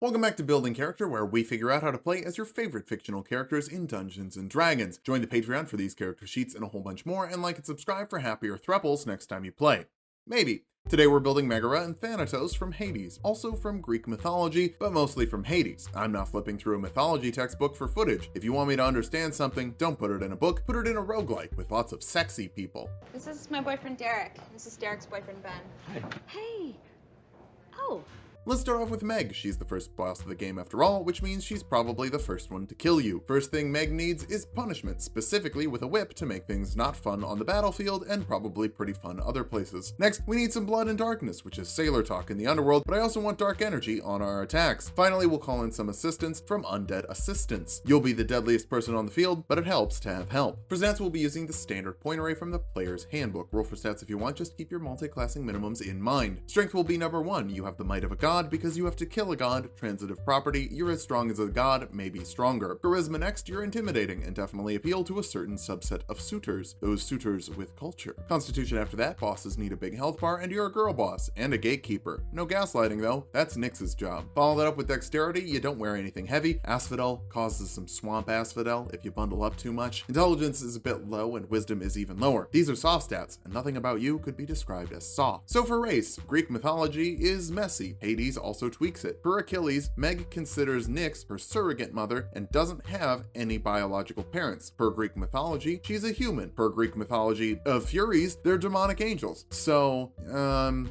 Welcome back to Building Character, where we figure out how to play as your favorite fictional characters in Dungeons & Dragons. Join the Patreon for these character sheets and a whole bunch more, and like and subscribe for happier thruples next time you play. Maybe. Today we're building Megaera and Thanatos from Hades, also from Greek mythology, but mostly from Hades. I'm not flipping through a mythology textbook for footage. If you want me to understand something, don't put it in a book, put it in a roguelike with lots of sexy people. This is my boyfriend Derek. This is Derek's boyfriend Ben. Hey. Hey. Oh. Let's start off with Meg. She's the first boss of the game after all, which means she's probably the first one to kill you. First thing Meg needs is punishment, specifically with a whip to make things not fun on the battlefield and probably pretty fun other places. Next, we need some blood and darkness, which is sailor talk in the underworld, but I also want dark energy on our attacks. Finally, we'll call in some assistance from undead assistants. You'll be the deadliest person on the field, but it helps to have help. For stats, we'll be using the standard point array from the player's handbook. Roll for stats if you want, just keep your multi-classing minimums in mind. Strength will be number 1. You have the might of a god because you have to kill a god. Transitive property, you're as strong as a god, maybe stronger. Charisma next, you're intimidating and definitely appeal to a certain subset of suitors, those suitors with culture. Constitution after that, bosses need a big health bar and you're a girl boss and a gatekeeper. No gaslighting though, that's Nyx's job. Follow that up with dexterity, you don't wear anything heavy. Asphodel causes some swamp asphodel if you bundle up too much. Intelligence is a bit low and wisdom is even lower. These are soft stats and nothing about you could be described as soft. So for race, Greek mythology is messy. Hades also tweaks it. For Achilles, Meg considers Nyx her surrogate mother and doesn't have any biological parents. Per Greek mythology, she's a human. Per Greek mythology of Furies, they're demonic angels. So Fallen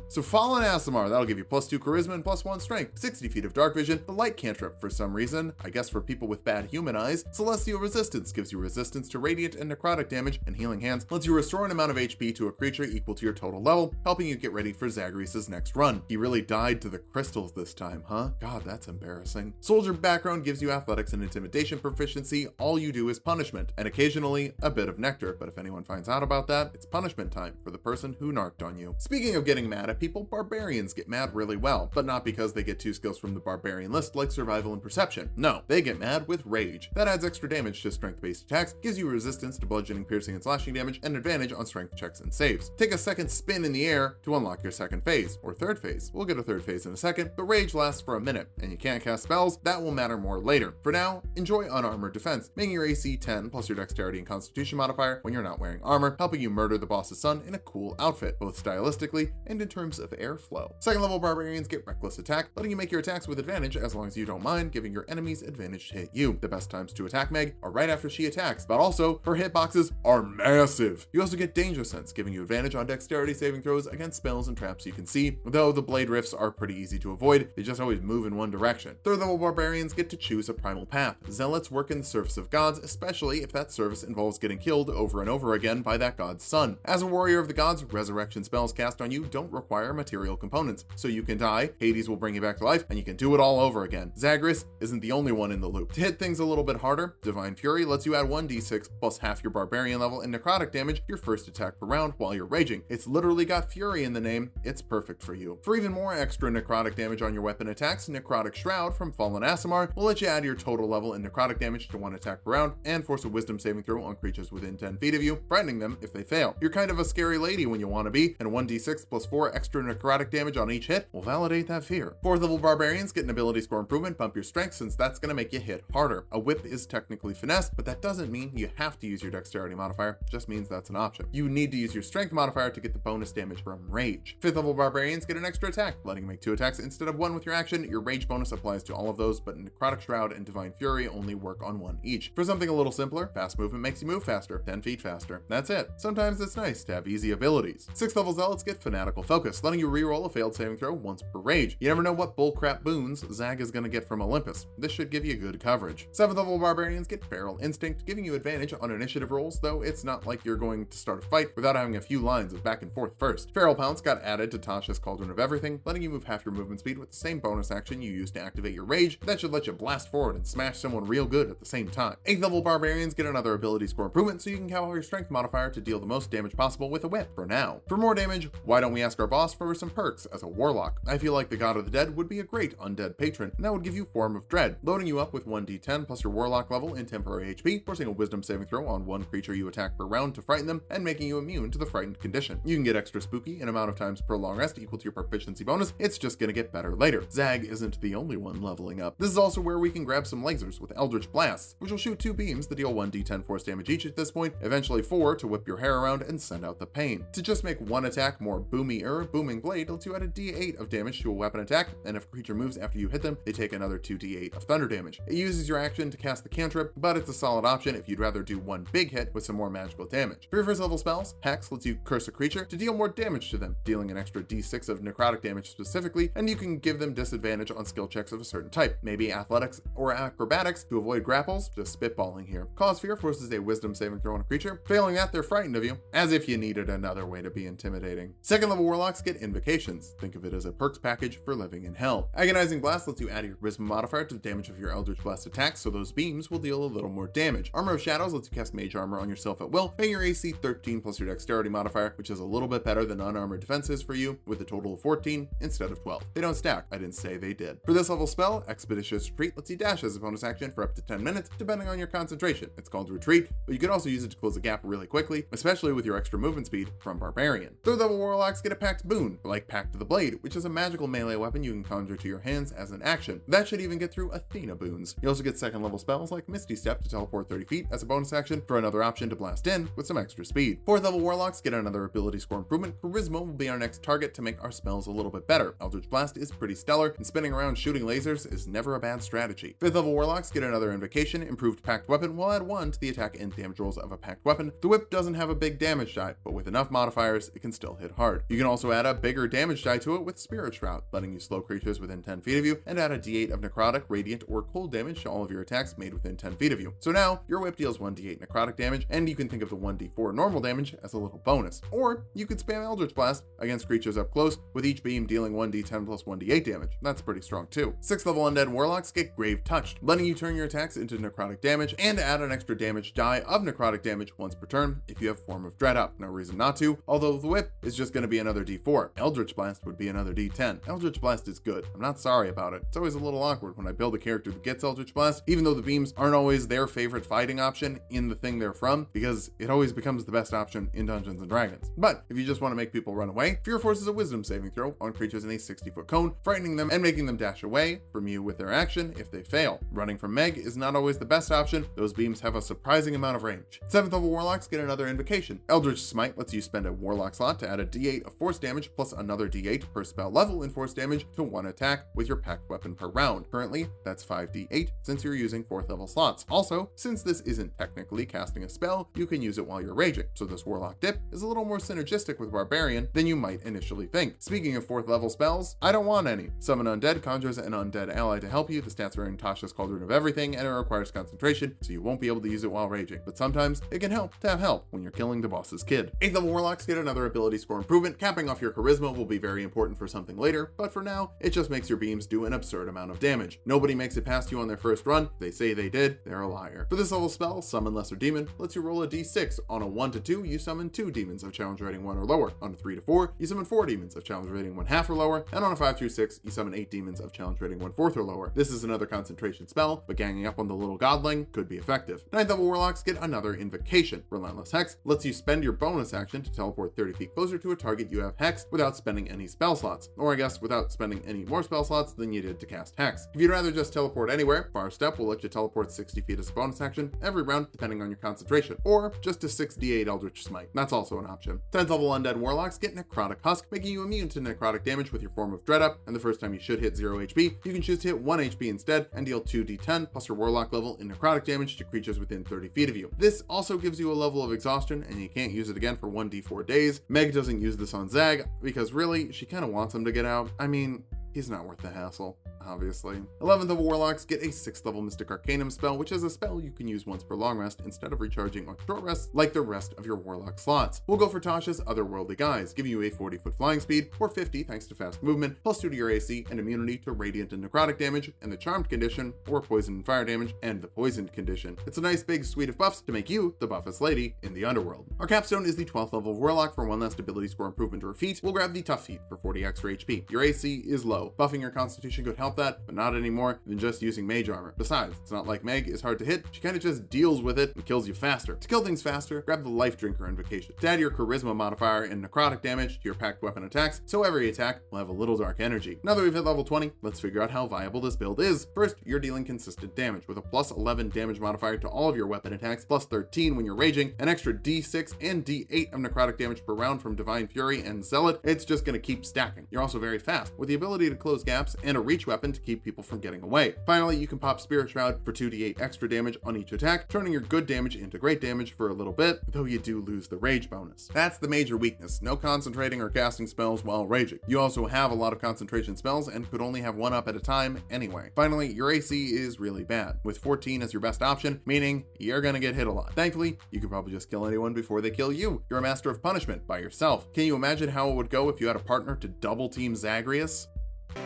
Aasimar, that'll give you +2 charisma and +1 strength. 60 feet of dark vision, the light cantrip for some reason, I guess for people with bad human eyes. Celestial resistance gives you resistance to radiant and necrotic damage, and healing hands lets you restore an amount of HP to a creature equal to your total level, helping you get ready for Zagreus' next run. He really died to the crystals this time, huh? God, that's embarrassing. Soldier background gives you athletics and intimidation proficiency. All you do is punishment, and occasionally a bit of nectar, but if anyone finds out about that, it's punishment time for the person who narked on you. Speaking of getting mad at people, barbarians get mad really well, but not because they get 2 skills from the barbarian list like survival and perception. No, they get mad with rage. That adds extra damage to strength-based attacks, gives you resistance to bludgeoning, piercing, and slashing damage, and advantage on strength checks and saves. Take a second spin in the air to unlock your second phase, or third phase. We'll get a third phase in a second, but rage lasts for a minute, and you can't cast spells. That will matter more later. For now, enjoy unarmored defense, making your AC 10 plus your dexterity and constitution modifier when you're not wearing armor, helping you murder the boss's son in a cool outfit, both stylistically and in terms of airflow. Second level barbarians get reckless attack, letting you make your attacks with advantage as long as you don't mind, giving your enemies advantage to hit you. The best times to attack Meg are right after she attacks, but also her hitboxes are massive. You also get danger sense, giving you advantage on dexterity saving throws against spells and traps you can see, though the blade rifts are pretty easy to avoid. They just always move in one direction. Third level barbarians get to choose a primal path. Zealots work in the service of gods, especially if that service involves getting killed over and over again by that god's son. As a warrior of the gods, resurrection spells cast on you don't require material components, so you can die, Hades will bring you back to life, and you can do it all over again. Zagreus isn't the only one in the loop. To hit things a little bit harder, Divine Fury lets you add 1d6 plus half your barbarian level in necrotic damage your first attack per round while you're raging. It's literally got Fury in the name, it's perfect for you. For even more extra necrotic damage on your weapon attacks, Necrotic Shroud from Fallen Aasimar will let you add your total level in necrotic damage to 1 attack per round and force a wisdom saving throw on creatures within 10 feet of you, frightening them if they fail. You're kind of a scary lady when you want to be, and 1d6 plus 4 extra necrotic damage on each hit will validate that fear. 4th level barbarians get an ability score improvement, bump your strength since that's going to make you hit harder. A whip is technically finesse, but that doesn't mean you have to use your dexterity modifier, it just means that's an option. You need to use your strength modifier to get the bonus damage from rage. 5th level barbarians get an extra attack, letting you make 2 attacks instead of 1 with your action. Your rage bonus applies to all of those, but Necrotic Shroud and Divine Fury only work on 1 each. For something a little simpler, fast movement makes you move faster, 10 feet faster. That's it. Sometimes it's nice to have easy abilities. 6th level zealots get fanatical focus, letting you reroll a failed saving throw once per rage. You never know what bullcrap boons Zag is going to get from Olympus. This should give you good coverage. 7th level barbarians get feral instinct, giving you advantage on initiative rolls, though it's not like you're going to start a fight without having a few lines of back and forth first. Feral pounce got added to Tasha's Cauldron of Everything, letting you move half your movement speed with the same bonus action you used to activate your rage. That should let you blast forward and smash someone real good at the same time. 8th level barbarians get another ability score improvement, so you can count your strength modifier to deal the most damage possible with a whip for now. For more damage, why don't we ask our boss for some perks as a warlock? I feel like the God of the Dead would be a great undead patron, and that would give you Form of Dread, loading you up with 1d10 plus your warlock level in temporary HP, forcing a wisdom saving throw on 1 creature you attack per round to frighten them, and making you immune to the frightened condition. You can get extra spooky an amount of times per long rest equal to your proficiency bonus. It's just gonna get better later. Zag isn't the only one leveling up. This is also where we can grab some lasers with Eldritch Blasts, which will shoot 2 beams that deal 1d10 force damage each at this point, eventually 4 to whip your hair around and send out the pain. To just make one attack more boomier, Booming Blade lets you add a d8 of damage to a weapon attack, and if a creature moves after you hit them, they take another 2d8 of thunder damage. It uses your action to cast the cantrip, but it's a solid option if you'd rather do one big hit with some more magical damage. For your first level spells, Hex lets you curse a creature to deal more damage to them, dealing an extra d6 of necrotic damage specifically, and you can give them disadvantage on skill checks of a certain type, maybe athletics or acrobatics to avoid grapples, just spitballing here. Cause Fear forces a wisdom saving throw on a creature. Failing that, they're frightened of you, as if you needed another way to be intimidating. Second level warlocks get invocations. Think of it as a perks package for living in hell. Agonizing Blast lets you add your charisma modifier to the damage of your Eldritch Blast attacks, so those beams will deal a little more damage. Armor of Shadows lets you cast mage armor on yourself at will, making your AC 13 plus your dexterity modifier, which is a little bit better than unarmored defenses for you, with a total of 14 instead of 12. They don't stack, I didn't say they did. For this level spell, Expeditious Retreat lets you dash as a bonus action for up to 10 minutes, depending on your concentration. It's called Retreat, but you could also use it to close a gap really quickly, especially with your extra movement speed from Barbarian. Third level warlocks get a Pact Boon, like Pact of the Blade, which is a magical melee weapon you can conjure to your hands as an action. That should even get through Athena boons. You also get second level spells like Misty Step to teleport 30 feet as a bonus action for another option to blast in with some extra speed. Fourth level warlocks get another ability score improvement. Charisma will be our next target to make our spells a little bit better. Eldritch Blast is pretty stellar, and spinning around shooting lasers is never a bad strategy. Fifth level warlocks get another invocation. Improved Pact Weapon will add 1 to the attack and damage rolls of a Pact Weapon. The whip doesn't have a big damage die, but with enough modifiers, it can still hit hard. You can also add a bigger damage die to it with Spirit Shroud, letting you slow creatures within 10 feet of you, and add a d8 of necrotic, radiant, or cold damage to all of your attacks made within 10 feet of you. So now, your whip deals 1d8 necrotic damage, and you can think of the 1d4 normal damage as a little bonus. Or, you could spam Eldritch Blast against creatures up close, with each beam dealing 1d10 plus 1d8 damage. That's pretty strong too. Sixth level undead warlocks get Grave Touched, letting you turn your attacks into necrotic damage, and add an extra damage die of necrotic damage once per turn if you have Form of Dread up. No reason not to, although the whip is just going to be another d4. Eldritch Blast would be another d10. Eldritch Blast is good. I'm not sorry about it. It's always a little awkward when I build a character that gets Eldritch Blast, even though the beams aren't always their favorite fighting option in the thing they're from, because it always becomes the best option in Dungeons & Dragons. But if you just want to make people run away, Fear forces a wisdom saving throw on creatures in a 60-foot cone, frightening them and making them dash away from you with their action if they fail. Running from Meg is not always the best option. Those beams have a surprising amount of range. 7th level warlocks get another invocation. Eldritch Smite lets you spend a warlock slot to add a d8 of force damage plus another d8 per spell level in force damage to one attack with your pact weapon per round. Currently, that's 5d8 since you're using 4th level slots. Also, since this isn't technically casting a spell, you can use it while you're raging, so this warlock dip is a little more synergistic with Barbarian than you might initially think. Speaking of 4th level spells, I don't want any. Summon Undead conjures an undead ally to help you. The stats are in Tasha's Cauldron of Everything, and it requires concentration, so you won't be able to use it while raging. But sometimes it can help to have help when you're killing the boss's kid. 8th level warlocks get another ability score improvement. Capping off your charisma will be very important for something later, but for now, it just makes your beams do an absurd amount of damage. Nobody makes it past you on their first run. If they say they did, they're a liar. For this level spell, Summon Lesser Demon lets you roll a d6. On a 1 to 2, you summon 2 demons of challenge rating 1 or lower. On a 3 to 4, you summon 4 demons of challenge rating 1/2 or lower. And on a 5 through 6, you summon 8 demons of challenge rating 1/4 or lower. This is another concentration spell, but ganging up on the little godling could be effective. 9th level warlocks get another invocation. Relentless Hex lets you spend your bonus action to teleport 30 feet closer to a target you have hexed without spending any spell slots. Or I guess without spending any more spell slots than you did to cast Hex. If you'd rather just teleport anywhere, Far Step will let you teleport 60 feet as a bonus action every round depending on your concentration. Or just a 6d8 Eldritch Smite. That's also an option. 10th level undead warlocks get Necrotic Husk, making you immune to necrotic damage with your Form of Dread up, and the first time you should hit 0 HP, you can choose to hit 1 HP instead and deal 2d10 plus your warlock level in necrotic damage to creatures within 30 feet of you. This also gives you a level of exhaustion, and you can't use it again for 1d4 days. Meg doesn't use this on Zag, because really, she kind of wants him to get out. I mean, he's not worth the hassle, obviously. 11th level warlocks get a 6th level Mystic Arcanum spell, which is a spell you can use once per long rest instead of recharging on short rests like the rest of your warlock slots. We'll go for Tasha's Otherworldly Guise, giving you a 40-foot flying speed, or 50 thanks to fast movement, plus 2 to your AC, and immunity to radiant and necrotic damage, and the charmed condition, or poison and fire damage, and the poisoned condition. It's a nice big suite of buffs to make you the buffest lady in the underworld. Our capstone is the 12th level warlock. For one last ability score improvement to her feat, we'll grab the Tough Feat for 40 extra HP. Your AC is low, low. Buffing your constitution could help that, but not any more than just using mage armor. Besides, it's not like Meg is hard to hit, she kinda just deals with it and kills you faster. To kill things faster, grab the Life Drinker invocation. To add your charisma modifier and necrotic damage to your packed weapon attacks, so every attack will have a little dark energy. Now that we've hit level 20, let's figure out how viable this build is. First, you're dealing consistent damage with a plus 11 damage modifier to all of your weapon attacks, plus 13 when you're raging, an extra d6 and d8 of necrotic damage per round from Divine Fury and Zealot. It's just gonna keep stacking. You're also very fast, with the ability to close gaps and a reach weapon to keep people from getting away. Finally, you can pop Spirit Shroud for 2d8 extra damage on each attack, turning your good damage into great damage for a little bit, though you do lose the rage bonus. That's the major weakness, no concentrating or casting spells while raging. You also have a lot of concentration spells and could only have one up at a time anyway. Finally, your AC is really bad, with 14 as your best option, meaning you're gonna get hit a lot. Thankfully, you can probably just kill anyone before they kill you. You're a master of punishment by yourself. Can you imagine how it would go if you had a partner to double team Zagreus?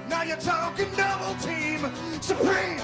Now you're talking double team supreme.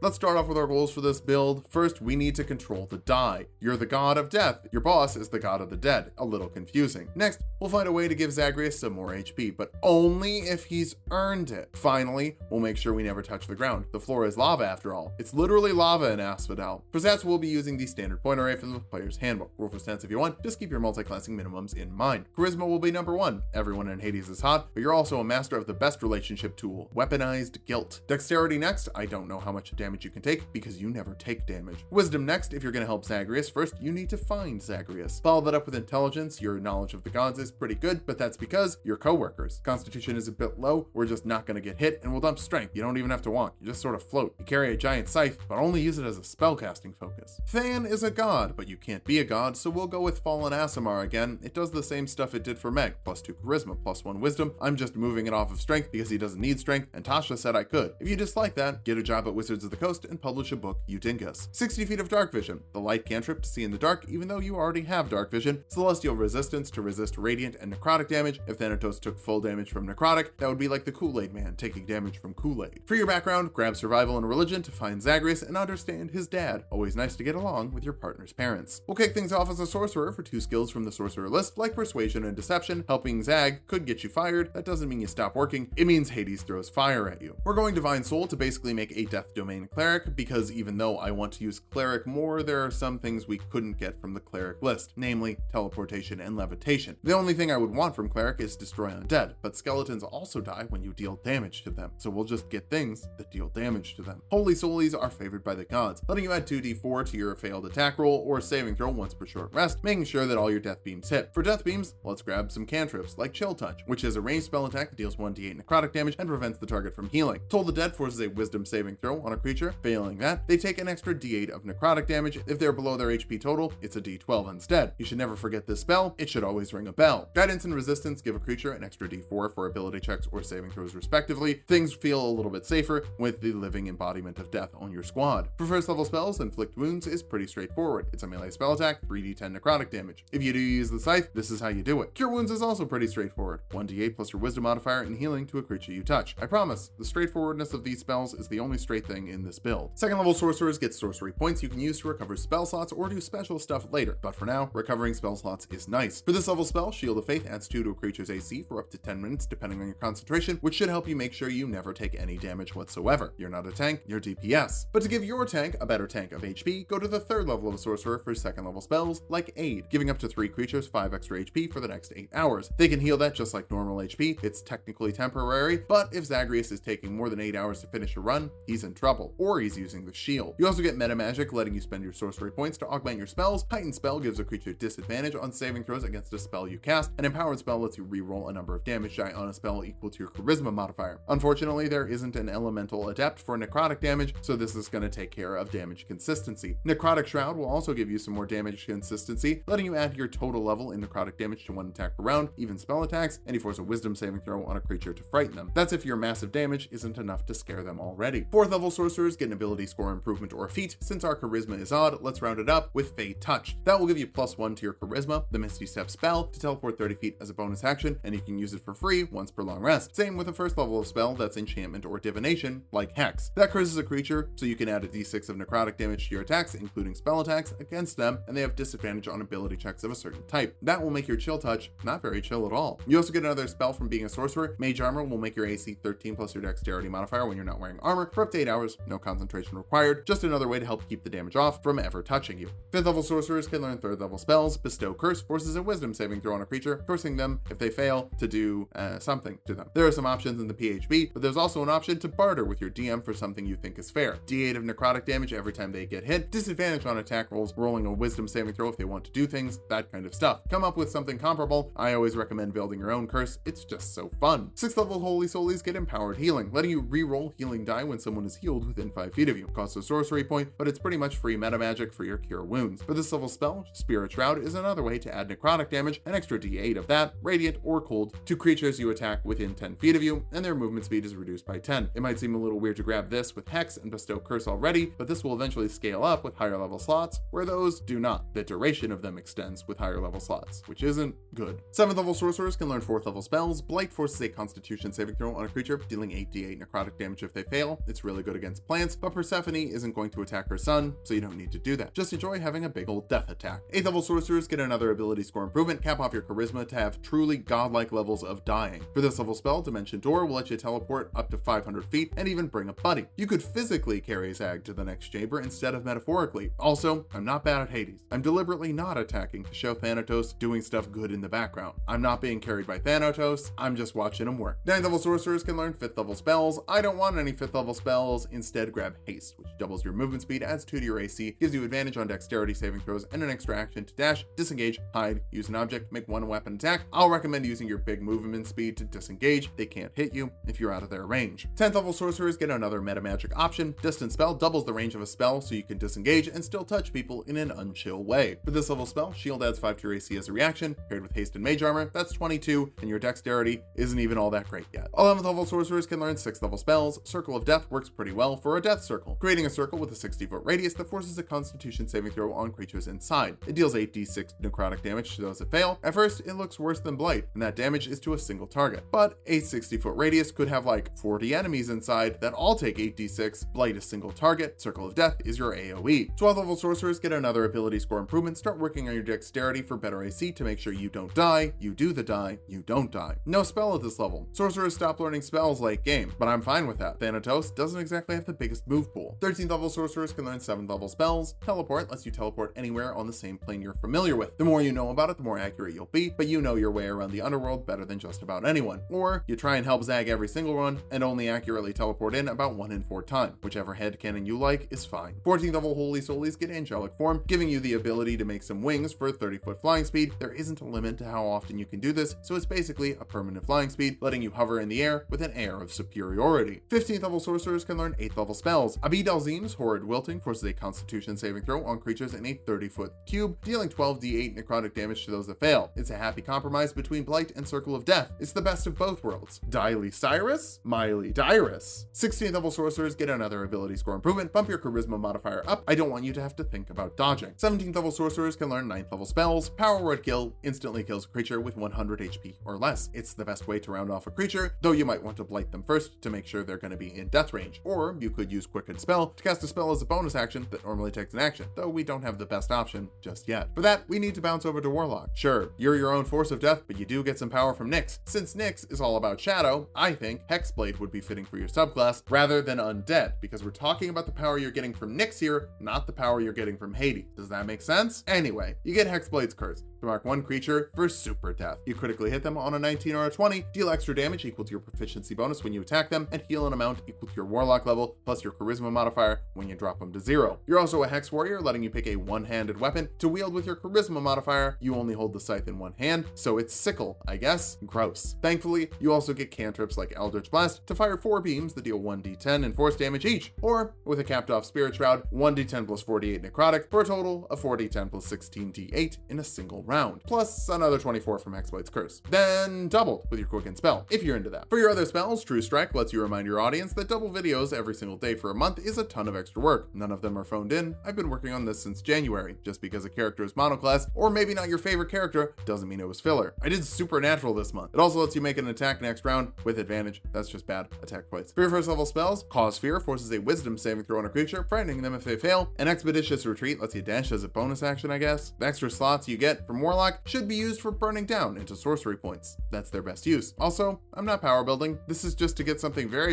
Let's start off with our goals for this build. First, we need to control the die. You're the god of death. Your boss is the god of the dead. A little confusing. Next, we'll find a way to give Zagreus some more HP, but only if he's earned it. Finally, we'll make sure we never touch the ground. The floor is lava after all. It's literally lava in Asphodel. For stats, we'll be using the standard point array from the player's handbook. Roll for stats if you want, just keep your multi-classing minimums in mind. Charisma will be number 1. Everyone in Hades is hot, but you're also a master of the best relationship tool, weaponized guilt. Dexterity next. I don't know how much damage you can take because you never take damage. Wisdom next. If you're going to help Zagreus, first you need to find Zagreus. Follow that up with intelligence. Your knowledge of the gods is pretty good, but that's because you're co-workers. Constitution is a bit low. We're just not going to get hit, and we'll dump strength. You don't even have to walk. You just sort of float. You carry a giant scythe, but only use it as a spellcasting focus. Than is a god, but you can't be a god, so we'll go with Fallen Aasimar again. It does the same stuff it did for Meg. +2 charisma, +1 wisdom. I'm just moving it off of strength because he doesn't need strength, and Tasha said I could. If you dislike that, get a job at Wizards of the Coast and publish a book, you dingus. 60 feet of dark vision. The light cantrip to see in the dark, even though you already have dark vision. Celestial resistance to resist radiant and necrotic damage. If Thanatos took full damage from necrotic, that would be like the Kool-Aid man taking damage from Kool-Aid. For your background, grab survival and religion to find Zagreus and understand his dad. Always nice to get along with your partner's parents. We'll kick things off as a sorcerer for 2 skills from the sorcerer list, like persuasion and deception. Helping Zag could get you fired. That doesn't mean you stop working. It means Hades throws fire at you. We're going Divine Soul to basically make a death domain cleric, because even though I want to use cleric more, there are some things we couldn't get from the cleric list, namely teleportation and levitation. The only thing I would want from cleric is destroy undead, but skeletons also die when you deal damage to them, so we'll just get things that deal damage to them. Holy Soulies are favored by the gods, letting you add 2d4 to your failed attack roll or saving throw once per short rest, making sure that all your death beams hit. For death beams, let's grab some cantrips like Chill Touch, which is a ranged spell attack that deals 1d8 necrotic damage and prevents the target from healing. Toll the Dead forces a wisdom saving throw on a creature. Failing that, they take an extra d8 of necrotic damage. If they're below their HP total, it's a d12 instead. You should never forget this spell. It should always ring a bell. Guidance and resistance give a creature an extra d4 for ability checks or saving throws respectively. Things feel a little bit safer with the living embodiment of death on your squad. For first level spells, inflict wounds is pretty straightforward. It's a melee spell attack, 3d10 necrotic damage. If you do use the scythe, this is how you do it. Cure wounds is also pretty straightforward. 1d8 plus your wisdom modifier and healing to a creature you touch. I promise, the straightforwardness of these spells is the only straight thing in this build. Second level sorcerers get sorcery points you can use to recover spell slots or do special stuff later, but for now, recovering spell slots is nice. For this level spell, Shield of Faith adds 2 to a creature's AC for up to 10 minutes depending on your concentration, which should help you make sure you never take any damage whatsoever. You're not a tank, you're DPS. But to give your tank a better tank of HP, go to the 3rd level of sorcerer for 2nd level spells like Aid, giving up to 3 creatures 5 extra HP for the next 8 hours. They can heal that just like normal HP. It's technically temporary, but if Zagreus is taking more than 8 hours to finish a run, he's in trouble, or he's using the shield. You also get meta magic, letting you spend your sorcery points to augment your spells. Heightened spell gives a creature disadvantage on saving throws against a spell you cast. An empowered spell lets you reroll a number of damage die on a spell equal to your charisma modifier. Unfortunately, there isn't an elemental adept for necrotic damage, so this is going to take care of damage consistency. Necrotic Shroud will also give you some more damage consistency, letting you add your total level in necrotic damage to 1 attack per round, even spell attacks, and you force a wisdom saving throw on a creature to frighten them. That's if your massive damage isn't enough to scare them already. 4th level sorcerer sorcerers get an ability score improvement or a feat. Since our charisma is odd, let's round it up with Fey Touch. That will give you +1 to your charisma, the Misty Step spell, to teleport 30 feet as a bonus action, and you can use it for free once per long rest. Same with a first level of spell that's enchantment or divination, like Hex. That curses a creature, so you can add a d6 of necrotic damage to your attacks, including spell attacks, against them, and they have disadvantage on ability checks of a certain type. That will make your chill touch not very chill at all. You also get another spell from being a sorcerer. Mage Armor will make your AC 13 plus your dexterity modifier when you're not wearing armor for up to 8 hours, no concentration required, just another way to help keep the damage off from ever touching you. 5th level sorcerers can learn 3rd level spells. Bestow Curse forces a wisdom saving throw on a creature, cursing them if they fail to do something to them. There are some options in the PHB, but there's also an option to barter with your DM for something you think is fair. D8 of necrotic damage every time they get hit, disadvantage on attack rolls, rolling a wisdom saving throw if they want to do things, that kind of stuff. Come up with something comparable. I always recommend building your own curse. It's just so fun. 6th level Holy Soulies get empowered healing, letting you re-roll healing die when someone is healed within 5 feet of you. Costs a sorcery point, but it's pretty much free meta magic for your cure wounds. For this level spell, Spirit Shroud is another way to add necrotic damage, an extra d8 of that, radiant or cold, to creatures you attack within 10 feet of you, and their movement speed is reduced by 10. It might seem a little weird to grab this with Hex and Bestow Curse already, but this will eventually scale up with higher level slots, where those do not. The duration of them extends with higher level slots, which isn't good. 7th level sorcerers can learn 4th level spells. Blight forces a constitution saving throw on a creature, dealing 8d8 necrotic damage if they fail. It's really good against plants, but Persephone isn't going to attack her son, so you don't need to do that. Just enjoy having a big old death attack. 8th level sorcerers get another ability score improvement, cap off your charisma to have truly godlike levels of dying. For this level spell, Dimension Door will let you teleport up to 500 feet and even bring a buddy. You could physically carry Zag to the next chamber instead of metaphorically. Also, I'm not bad at Hades. I'm deliberately not attacking to show Thanatos doing stuff good in the background. I'm not being carried by Thanatos, I'm just watching him work. 9th level sorcerers can learn 5th level spells. I don't want any 5th level spells, instead grab Haste, which doubles your movement speed, adds 2 to your AC, gives you advantage on dexterity saving throws, and an extra action to dash, disengage, hide, use an object, make one weapon attack. I'll recommend using your big movement speed to disengage. They can't hit you if you're out of their range. 10th level sorcerers get another meta magic option. Distance spell doubles the range of a spell so you can disengage and still touch people in an unchill way. For this level spell, shield adds 5 to your AC as a reaction, paired with haste and mage armor, that's 22, and your dexterity isn't even all that great yet. 11th level sorcerers can learn 6th level spells. Circle of Death works pretty well for a death circle, creating a circle with a 60-foot radius that forces a constitution saving throw on creatures inside. It deals 8d6 necrotic damage to those that fail. At first, it looks worse than Blight, and that damage is to a single target. But a 60-foot radius could have like 40 enemies inside that all take 8d6. Blight is single target. Circle of Death is your AoE. 12th level sorcerers get another ability score improvement. Start working on your dexterity for better AC to make sure you don't die, you do the die, you don't die. No spell at this level. Sorcerers stop learning spells late game, but I'm fine with that. Thanatos doesn't exactly have the biggest move pool. 13th level sorcerers can learn 7th level spells. Teleport lets you teleport anywhere on the same plane you're familiar with. The more you know about it, the more accurate you'll be, but you know your way around the underworld better than just about anyone. Or you try and help Zag every single run and only accurately teleport in about 1 in 4 times. Whichever headcanon you like is fine. 14th level Holy Soulies get angelic form, giving you the ability to make some wings for 30-foot flying speed. There isn't a limit to how often you can do this, so it's basically a permanent flying speed, letting you hover in the air with an air of superiority. 15th level sorcerers can learn 8th level spells. Abid Alzim's Horrid Wilting forces a constitution saving throw on creatures in a 30-foot cube, dealing 12d8 necrotic damage to those that fail. It's a happy compromise between Blight and Circle of Death. It's the best of both worlds. Diley Cyrus, Miley Dyrus. 16th level sorcerers get another ability score improvement. Bump your charisma modifier up. I don't want you to have to think about dodging. 17th level sorcerers can learn 9th level spells. Power Word Kill instantly kills a creature with 100 HP or less. It's the best way to round off a creature, though you might want to blight them first to make sure they're going to be in death range. Or you could use Quicken Spell to cast a spell as a bonus action that normally takes an action, though we don't have the best option just yet. For that, we need to bounce over to Warlock. Sure, you're your own force of death, but you do get some power from Nyx. Since Nyx is all about shadow, I think Hexblade would be fitting for your subclass rather than Undead, because we're talking about the power you're getting from Nyx here, not the power you're getting from Hades. Does that make sense? Anyway, you get Hexblade's Curse to mark one creature for super death. You critically hit them on a 19 or a 20, deal extra damage equal to your proficiency bonus when you attack them, and heal an amount equal to your Warlock level plus your charisma modifier when you drop them to 0. You're also a Hex Warrior, letting you pick a one-handed weapon to wield with your charisma modifier. You only hold the scythe in one hand, so it's sickle, I guess. Gross. Thankfully, you also get cantrips like Eldritch Blast to fire 4 beams that deal 1d10 and force damage each, or with a capped off Spirit Shroud, 1d10 plus 48 necrotic for a total of 4d10 plus 16d8 in a single round, plus another 24 from Hexblade's Curse. Then doubled with your Quicken spell, if you're into that. For your other spells, True Strike lets you remind your audience that double videos every single day for a month is a ton of extra work. None of them are phoned in. I've been working on this since January. Just because a character is monoclass, or maybe not your favorite character, doesn't mean it was filler. I did Supernatural this month. It also lets you make an attack next round with advantage. That's just bad. Attack twice. For your first level spells, Cause Fear forces a wisdom saving throw on a creature, frightening them if they fail. An Expeditious Retreat lets you dash as a bonus action, I guess. The extra slots you get from Warlock should be used for burning down into sorcery points. That's their best use. Also, I'm not power building. This is just to get something very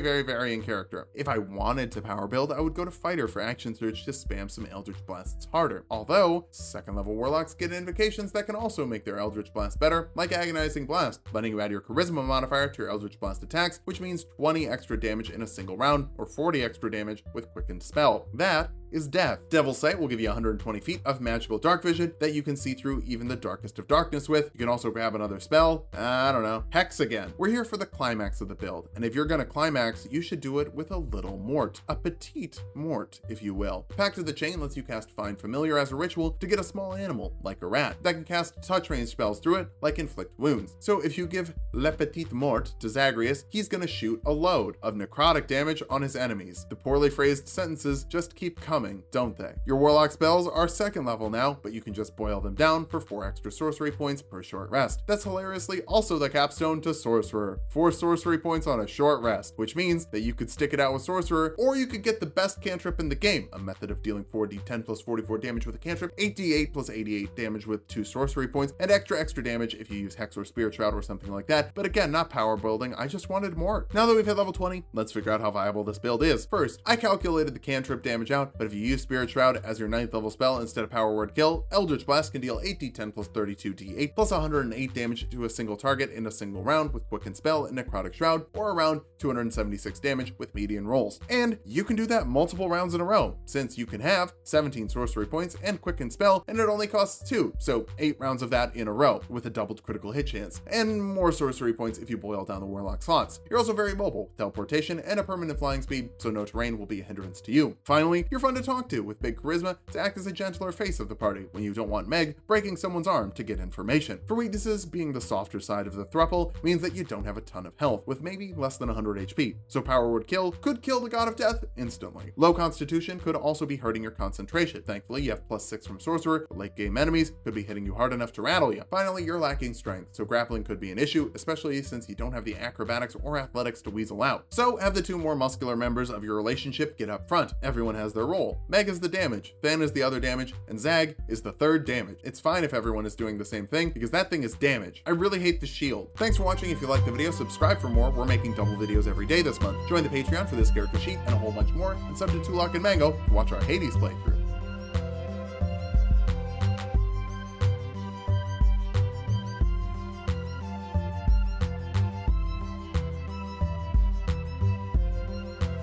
in character. If I wanted to power build, I would go to Fighter for action surge to spam some Eldritch Blasts harder. Although, second level Warlocks get invocations that can also make their Eldritch Blast better, like Agonizing Blast, letting you add your Charisma modifier to your Eldritch Blast attacks, which means 20 extra damage in a single round, or 40 extra damage with Quickened Spell. That is death. Devil's Sight will give you 120 feet of magical dark vision that you can see through even the darkest of darkness with. You can also grab another spell, I don't know, Hex again. We're here for the climax of the build, and if you're gonna climax, you should do it with a little mort, a petite mort, if you will. Pact of the Chain lets you cast Find Familiar as a ritual to get a small animal, like a rat, that can cast touch range spells through it, like Inflict Wounds. So if you give Le Petite Mort to Zagreus, he's gonna shoot a load of necrotic damage on his enemies. The poorly phrased sentences just keep coming, don't they? Your Warlock spells are second level now, but you can just boil them down for 4 extra sorcery points per short rest. That's hilariously also the capstone to Sorcerer. 4 sorcery points on a short rest, which means that you could stick it out with Sorcerer, or you could get the best cantrip in the game, a method of dealing 4d10 plus 44 damage with a cantrip, 8d8 plus 88 damage with 2 sorcery points, and extra damage if you use Hex or Spirit Shroud or something like that. But again, not power building, I just wanted more. Now that we've hit level 20, let's figure out how viable this build is. First, I calculated the cantrip damage out, but if you use Spirit Shroud as your 9th level spell instead of Power Word Kill, Eldritch Blast can deal 8d10 plus 32d8 plus 108 damage to a single target in a single round with Quicken Spell and Necrotic Shroud, or around 276 damage with median rolls. And you can do that multiple rounds in a row, since you can have 17 sorcery points and Quicken Spell, and it only costs 2, so 8 rounds of that in a row with a doubled critical hit chance, and more sorcery points if you boil down the Warlock slots. You're also very mobile, with teleportation and a permanent flying speed, so no terrain will be a hindrance to you. Finally, you're fun to talk to with big charisma to act as a gentler face of the party when you don't want Meg breaking someone's arm to get information. For weaknesses, being the softer side of the thruple means that you don't have a ton of health, with maybe less than 100 HP, so Power Word Kill could kill the God of Death instantly. Low Constitution could also be hurting your concentration. Thankfully, you have +6 from Sorcerer, but late game enemies could be hitting you hard enough to rattle you. Finally, you're lacking strength, so grappling could be an issue, especially since you don't have the acrobatics or athletics to weasel out. So have the 2 more muscular members of your relationship get up front. Everyone has their role. Meg is the damage, Fan is the other damage, and Zag is the 3rd damage. It's fine if everyone is doing the same thing, because that thing is damage. I really hate the shield. Thanks for watching. If you liked the video, subscribe for more. We're making double videos every day this month. Join the Patreon for this character sheet and a whole bunch more, and sub to Tulok and Mango to watch our Hades playthrough.